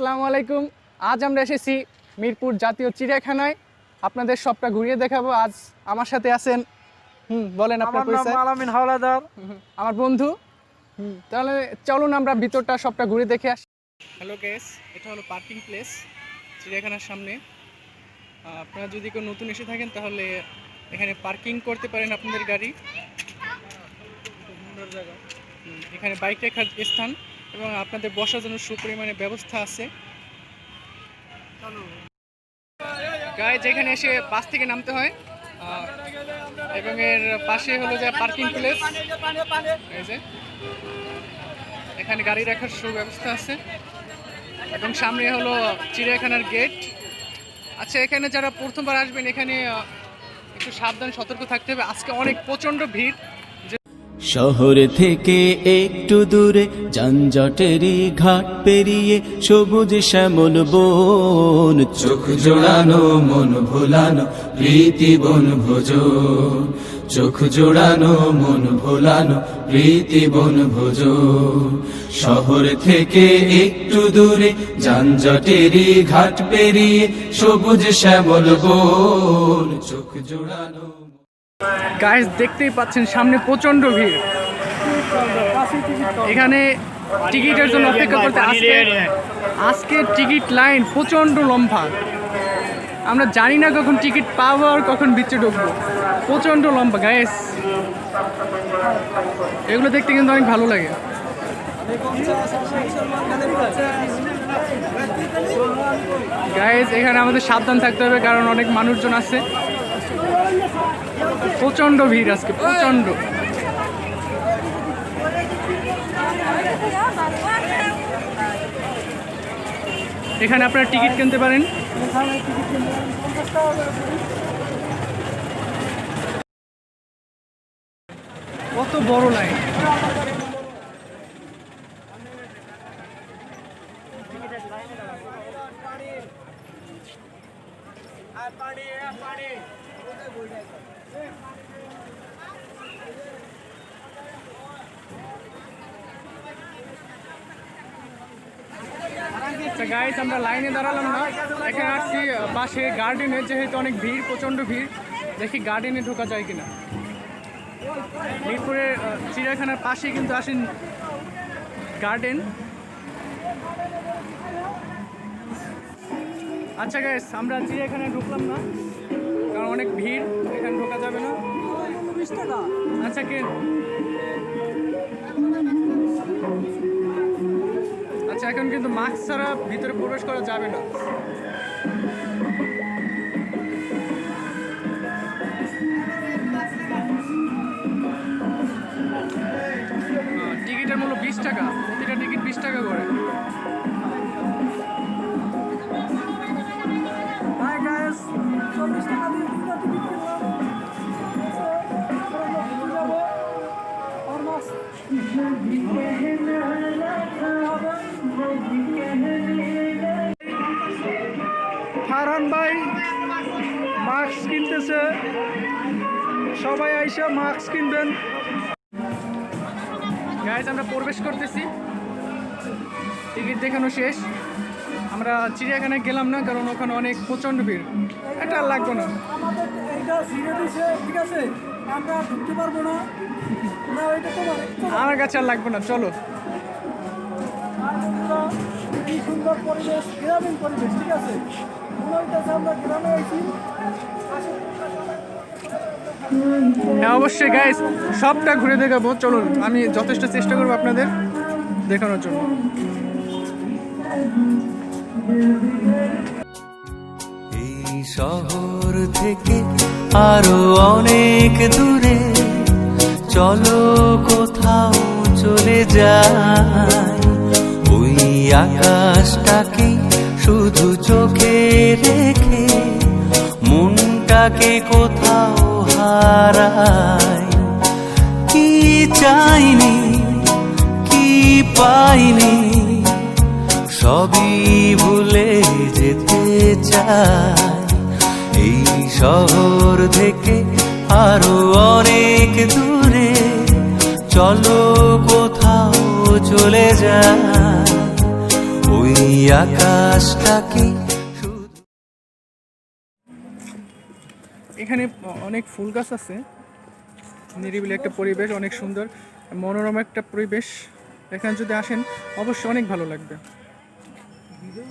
আসসালামু আলাইকুম। আজ আমরা এসেছি মিরপুর জাতীয় চিড়িয়াখানায়। আপনাদের সবটা ঘুরিয়ে দেখাবো। আজ আমার সাথে আছেন বলেন আপনার পরিচয়। আলামিন হাওলাদার, আমার বন্ধু। তাহলে চলুন আমরা ভিতরটা সবটা ঘুরে দেখে আসি। হ্যালো গাইস, এটা হলো পার্কিং প্লেস চিড়িয়াখানার সামনে। আপনারা যদি কেউ নতুন এসে থাকেন তাহলে এখানে পার্কিং করতে পারেন আপনাদের গাড়ি। সুন্দর জায়গা। এখানে বাইক রাখার স্থান এবং আপনাদের বসার জন্য সুপরিমাণে ব্যবস্থা আছে। গাইস, এখানে এসে বাস থেকে নামতে হয় এবং এর পাশে হলো যে পার্কিং প্লেস। এই যে এখানে গাড়ি রাখার সুব্যবস্থা আছে এবং সামনে হলো চিড়িয়াখানার গেট। আচ্ছা, এখানে যারা প্রথমবার আসবেন এখানে একটু সাবধান সতর্ক থাকতে হবে। আজকে অনেক প্রচণ্ড ভিড়। শহর থেকে একটু দূরে যানজটেরই ঘাট পেরিয়ে সবুজ শ্যামল বন, চোখ জোড়ানো মন ভোলানো প্রীতি বন ভোজন, চোখ জোড়ানো মন ভোলানো প্রীতি বন ভোজন। শহর থেকে একটু দূরে যানজটেরই ঘাট পেরিয়ে সবুজ শ্যামল বন, চোখ জোড়ানো। গাইস, দেখতেই পাচ্ছেন সামনে প্রচণ্ড ভিড়। এখানে টিকিটের জন্য অপেক্ষা করতে আজকে টিকিট লাইন প্রচণ্ড লম্বা। আমরা জানি না কখন টিকিট পাবো আর কখন ভিতরে ঢুকবো। প্রচণ্ড লম্বা গাইস, এগুলো দেখতে কিন্তু অনেক ভালো লাগে। গাইস, এখানে আমাদের সাবধান থাকতে হবে কারণ অনেক মানুষজন আছে। প্রচণ্ড ভিড় আজকে, প্রচণ্ড। এখানে আপনারা টিকিট কিনতে পারেন। কত বড় লাইন। গাইস, আমরা লাইনে দাঁড়ালাম না, এখানে আসছি পাশে গার্ডেনে। যেহেতু অনেক ভিড়, প্রচণ্ড ভিড়, দেখি গার্ডেনে ঢোকা যায় কিনা। মিরপুরের চিড়িয়াখানার পাশে কিন্তু আসেন গার্ডেন। আচ্ছা গাইস, আমরা চিড়িয়াখানায় ঢুকলাম না কারণ অনেক ভিড়, এখানে ঢোকা যাবে না। আচ্ছা কে আচ্ছা, এখন কিন্তু মাস্ক ছাড়া ভিতরে প্রবেশ করা যাবে না। টিকিটের মূল্য 20 টাকা, প্রতিটা টিকিট 20 টাকা করে। ফারহান ভাই মাস্ক কিনতেছে, সবাই আইসা মাস্ক কিনবেন। গাইজ, আমরা প্রবেশ করতেছি, টিকিট দেখানো শেষ। আমরা চিড়িয়াখানায় গেলাম না কারণ ওখানে অনেক প্রচণ্ড ভিড়। এটা আর লাগবে না, আমাদের এইটা ছিঁড়ে দিছে, ঠিক আছে, আমরা ঢুকতে পারবো না। না, ওইটা আমার কাছে আর লাগবে না, চলো। কি সুন্দর পরিবেশ, গ্রামীণ পরিবেশ, ঠিক আছে। মনে হইতেছে আমরা গ্রামে আইছি। হ্যাঁ, অবশ্যই গাইস, সবটা ঘুরে দেখাবো। চলুন, আমি যথেষ্ট চেষ্টা করবো আপনাদের দেখানোর জন্য। এই শহর থেকে আরো অনেক দূরে চলো কোথাও চলে যাই, ওই আকাশটাকে শুধু চোখে রেখে মনটাকে কোথাও হারাই। কি চাইনি, কি পাইনি, সবই ভুলে যেতে চাই। এই শহর থেকে আরো অনেক দূরে চলো কোথাও চলে যায়, ওই ওই আকাশটাকে শুধু এখানে অনেক ফুল গাছ আছে, নিরিবিলি একটা পরিবেশ, অনেক সুন্দর মনোরম একটা পরিবেশ। এখানে যদি আসেন অবশ্যই অনেক ভালো লাগবে।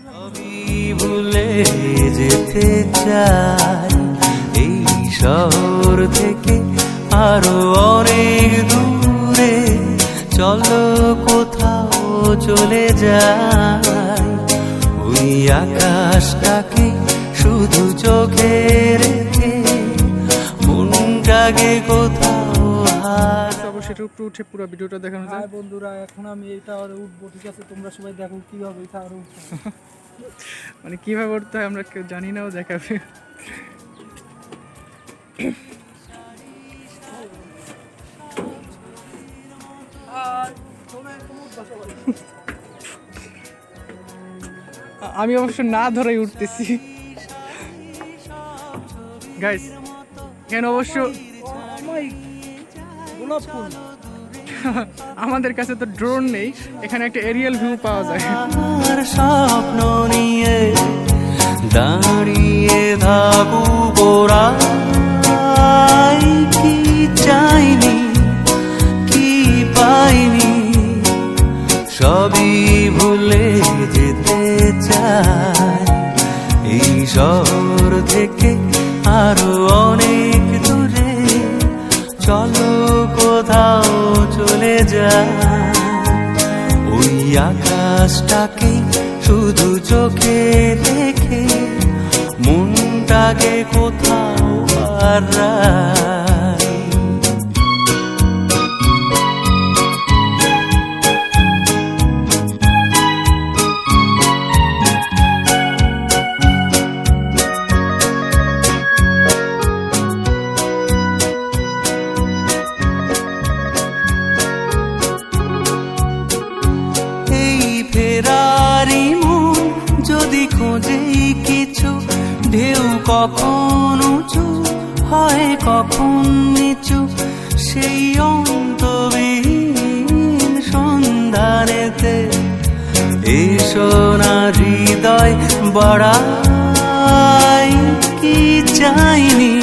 সবই ভুলে যেতে চাই এই শহর থেকে আরো অনেক দূরে, চলো কোথাও চলে যাই ওই আকাশটাকে শুধু চোখে রেখে, মনটাকে কোথাও অবশ্যই একটু উপরে উঠে পুরো ভিডিওটা দেখানো যায়। হ্যাঁ বন্ধুরা, এখন আমি এটা আর উঠবো, ঠিক আছে? তোমরা সবাই দেখো কিভাবে এটা আর উঠবো। মানে কিভাবে উঠতে হয় আমরা কেউ জানি না, ও দেখাবে। আমি অবশ্য না ধরেই উঠতেছি গাইস। এখানে অবশ্য গোলাপ ফুল। আমাদের কাছে তো ড্রোন নেই, এখানে একটা এরিয়াল ভিউ পাওয়া যায়। আর স্বপ্ন নিয়ে দাঁড়িয়ে থাকু গোড়াই, কি চাইনি কি পাইনি সবই ভুলে যেতে চাই এই শহর থেকে আরো অনেক দূরে, চলো কোথাও চলে যায় ওই আকাশটাকে শুধু চোখে রেখে, মনটাকে কোথাও হারাই। ফেরারি মন যদি খোঁজে কিছু, ঢেউ কখন উঁচু হয় কখন নিচু, সেই অন্তবিহীন সন্ধানেতে এসো না হৃদয় বাড়াই, কি চাইনি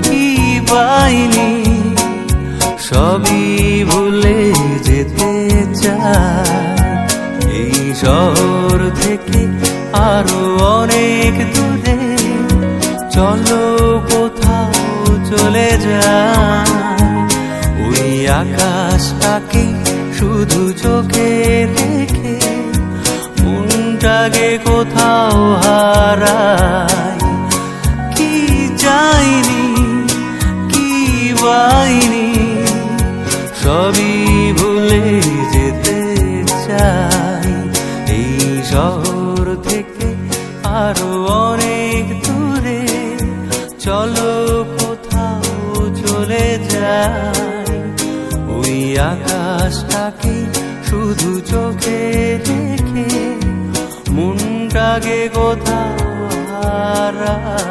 কি পাইনি সবই ভুলে যেতে চাই এই শহর থেকে আরো অনেক দূরে, চলো কোথাও চলে যায় ওই আকাশটাকে শুধু চোখে রেখে, মনটাকে কোথাও হারাই, কি চাইনি কি পাইনি সবই ভুলে যেতে চাই এই শহর থেকে আরো অনেক দূরে, চলো কোথাও চলে যাই ওই আকাশটাকে শুধু চোখে রেখে, মনটাকে কোথাও হারাই।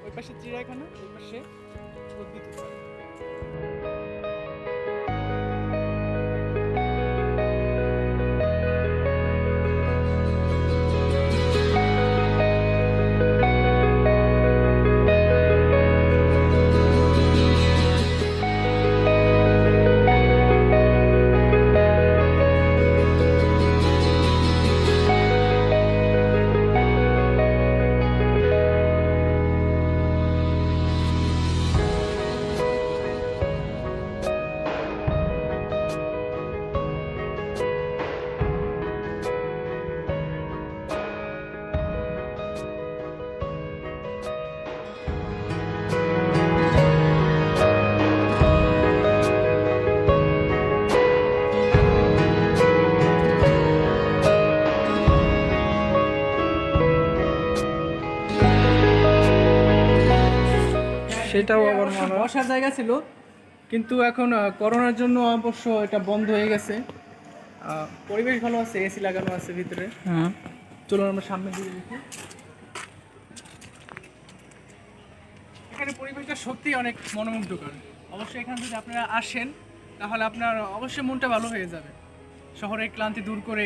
ওই পাশে চিড়িয়াখানা, ওই পাশে উদ্ভিদ উদ্যান। সেটাও আবার মনে হয়। বসার জায়গা ছিল, কিন্তু এখন করোনার জন্য অবশ্য এটা বন্ধ হয়ে গেছে। পরিবেশ ভালো আছে, এসি লাগানো আছে ভিতরে। হ্যাঁ চলুন আমরা সামনের দিকে দেখি। এখানে পরিবেশটা সত্যি অনেক মনোমুগ্ধকর। অবশ্যই এখানে যদি আপনারা আসেন তাহলে আপনার অবশ্যই মনটা ভালো হয়ে যাবে। শহরের ক্লান্তি দূর করে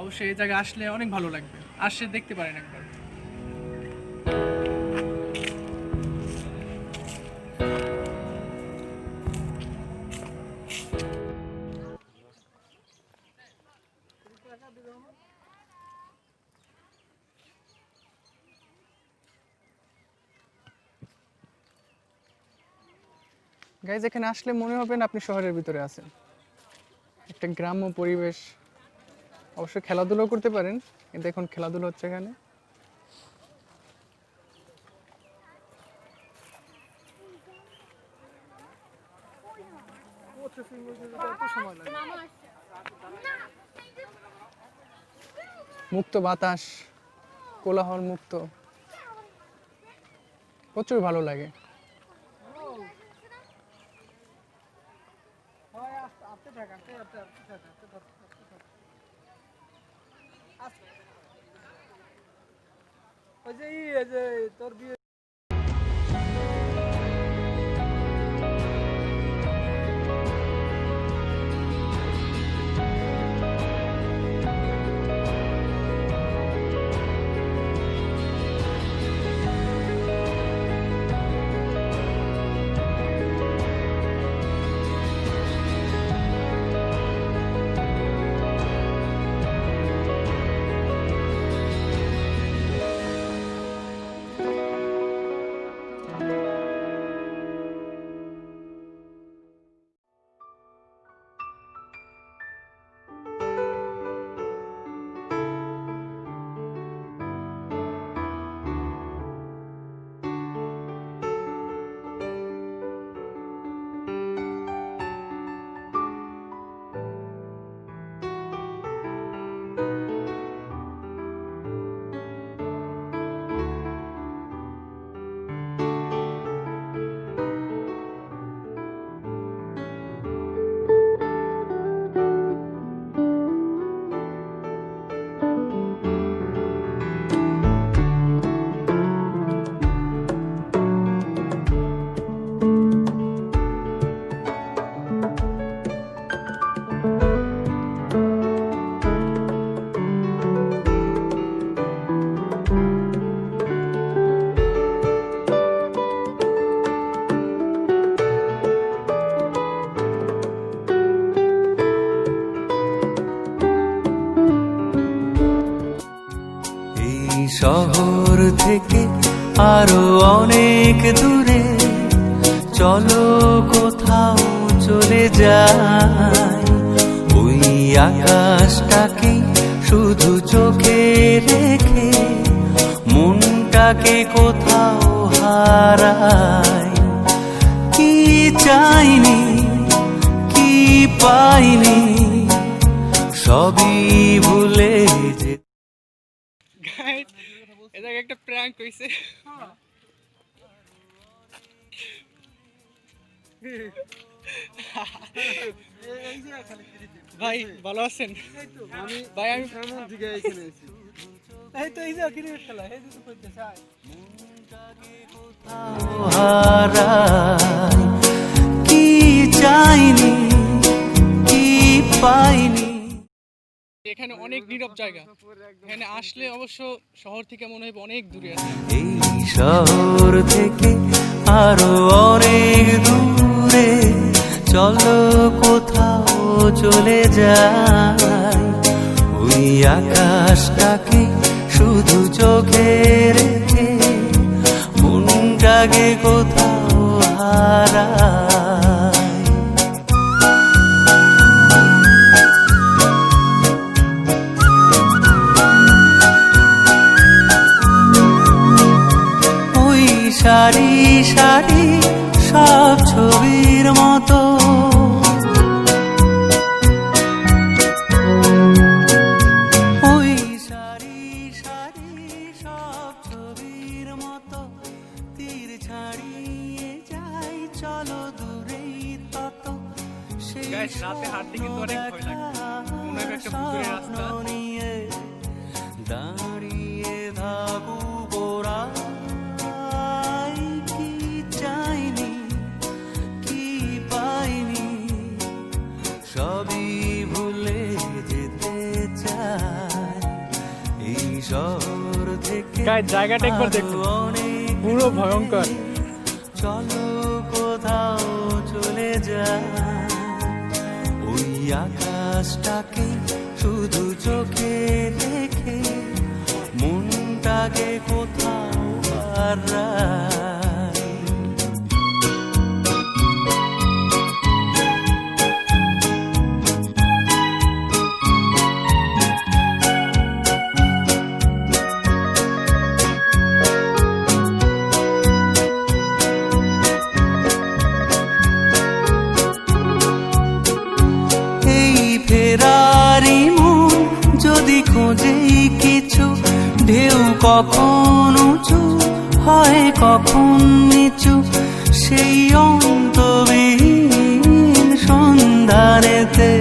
অবশ্যই এই জায়গায় আসলে অনেক ভালো লাগবে। আসলে দেখতে পারেন একবার। গাইজ এখানে আসলে মনে হবে না আপনি শহরের ভিতরে আছেন, একটা গ্রাম্য পরিবেশ। অবশ্যই খেলাধুলাও করতে পারেন, কিন্তু এখন খেলাধুলা হচ্ছে এখানে। মুক্ত বাতাস, কোলাহল মুক্ত, প্রচুর ভালো লাগে। ওই যে এই যে তোর বিয়ে শহর থেকে আরো অনেক দূরে চলো কোথাও চলে যাই, ওই আকাশটাকে শুধু চোখে রেখে মনটাকে কোথাও হারাই। কি চাইনি কি পাইনি সবই ভুলে যে গাইস এটা একটা প্র্যাঙ্ক হইছে। ভাই ভালো আছেন? ভাই আমি এই তো এই যে ক্রিকেট খেলা এই যে করতে চাই হারাই। কি চাইনি কি পাইনি। এখানে অনেক নীরব জায়গা, এখানে আসলে অবশ্য শহর থেকে মনে হয় অনেক দূরে আছে। এই শহর থেকে আরো অনেক দূরে চলো কোথাও চলে যাই, ওই আকাশটাকে শুধু চোখে রেখে মনটাকে কোথাও হারাই। ওই সারি সারি সব ছবির মতো ওই সারি সারি সব ছবির মতো তীর ছাড়িয়ে যা ভিতরে রাস্তা। নিয়ে দাঁড়িয়ে থাকুক ওরা, কি চাইনি কি পাইনি সবই ভুলে যেতে চাই এই শহর থেকে। গাইস জায়গাটা একবার দেখুন, অনেক পুরো ভয়ঙ্কর। চলো কোথাও চলে যায় ওই আকাশটাকে শুধু চোখে দেখে, মনটাকে কোথাও হারাই। এই ফেরারি মন যদি খোঁজে কিছু, ঢেউ কখন উঁচু হয় কখন নিচু, সেই অন্তবিহীন সন্ধানেতে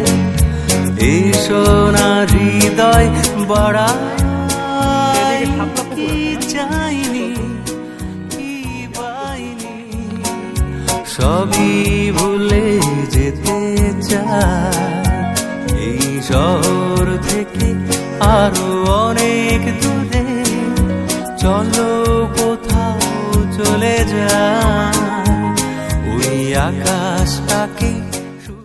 এসো না হৃদয় বড়া, কি চাইনি কি পাইনি সবই ভুলে যেতে চাই এই শহর থেকে আরো অনেক দূরে। চলো কোথাও চলে যায় ওই আকাশটাকে শুধু।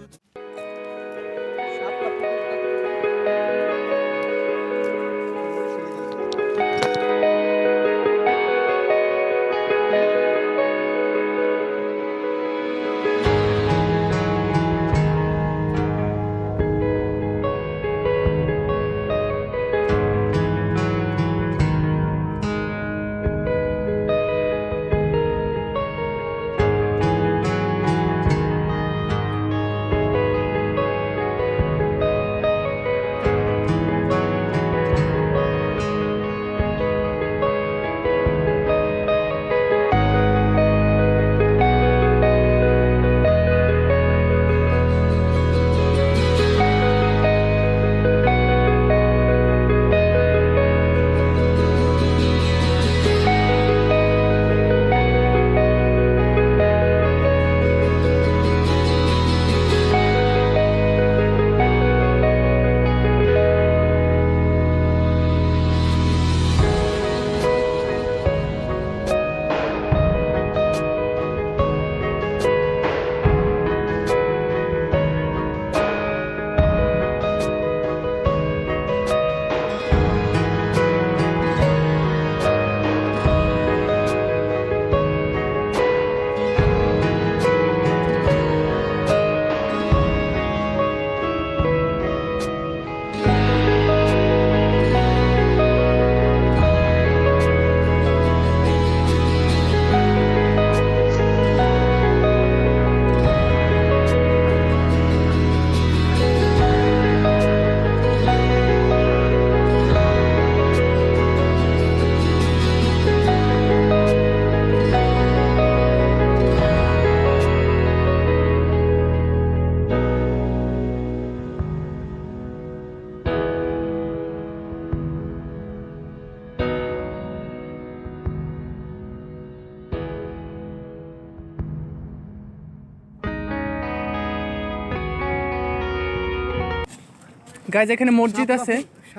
গাইজ এখানে মসজিদ আছে,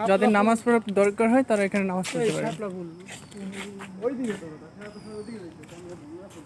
যাদের নামাজ পড়ার দরকার হয় তারা এখানে নামাজ পড়তে পারে। ওই দিকে তো ওদিকে দেখো।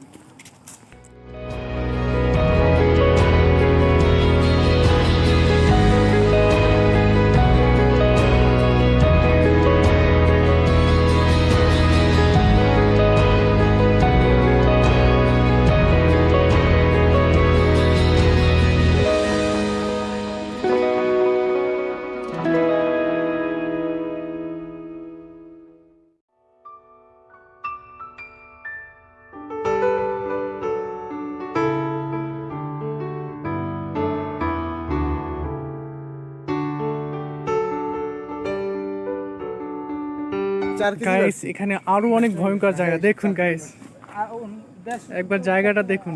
গাইস এখানে আরো অনেক ভয়ঙ্কর জায়গা দেখুন গাইস, একবার জায়গাটা দেখুন।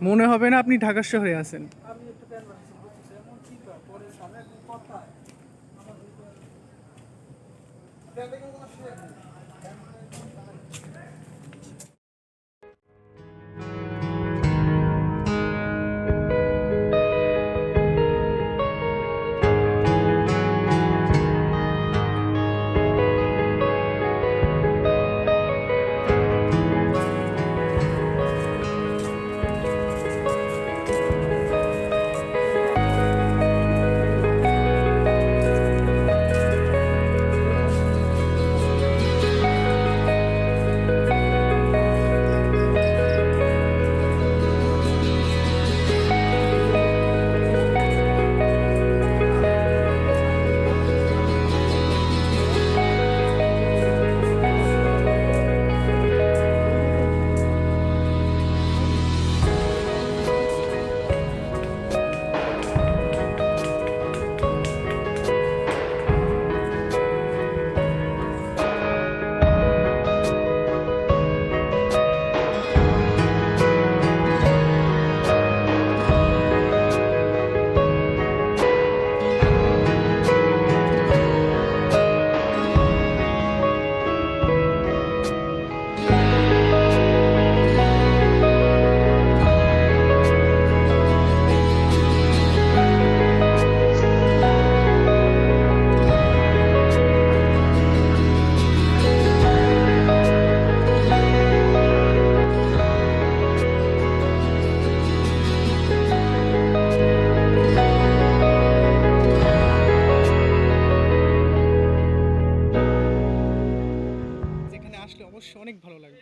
মনে হবে না আপনি ঢাকা শহরে আছেন। আমি একটু প্যান বানাচ্ছি, বুঝতেছি এমন কি পরে সামনে একদম কথা যেখানে আসলে অবশ্যই অনেক ভালো লাগে।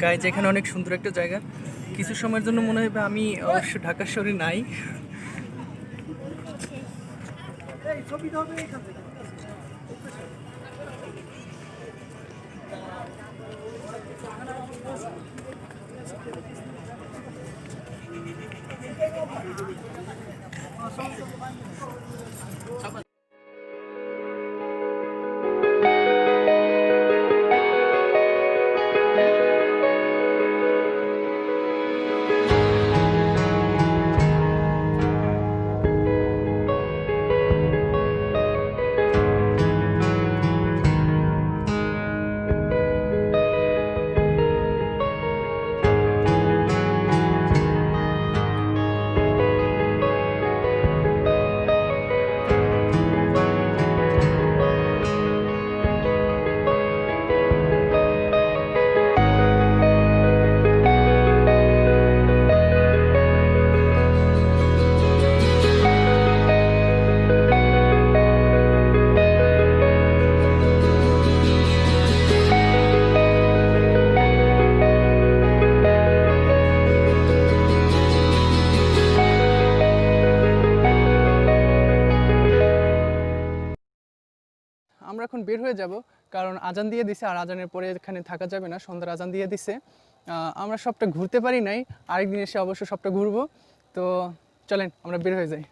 গাইজ এখানে অনেক সুন্দর একটা জায়গা। কিছু সময়ের জন্য মনে হবে আমি অবশ্য ঢাকা শহরে নাই। এই ছবিটা হবে এখান থেকে, ঠিক আছে? বের হয়ে যাব, কারণ আজান দিয়ে দিছে, আর আজানের পরে এখানে থাকা যাবে না, সন্ধ্যার আজান দিয়ে দিছে। আমরা সবটা ঘুরতে পারি নাই, আরেকদিন এসে অবশ্য সবটা ঘুরবো। তো চলেন আমরা বের হয়ে যাই।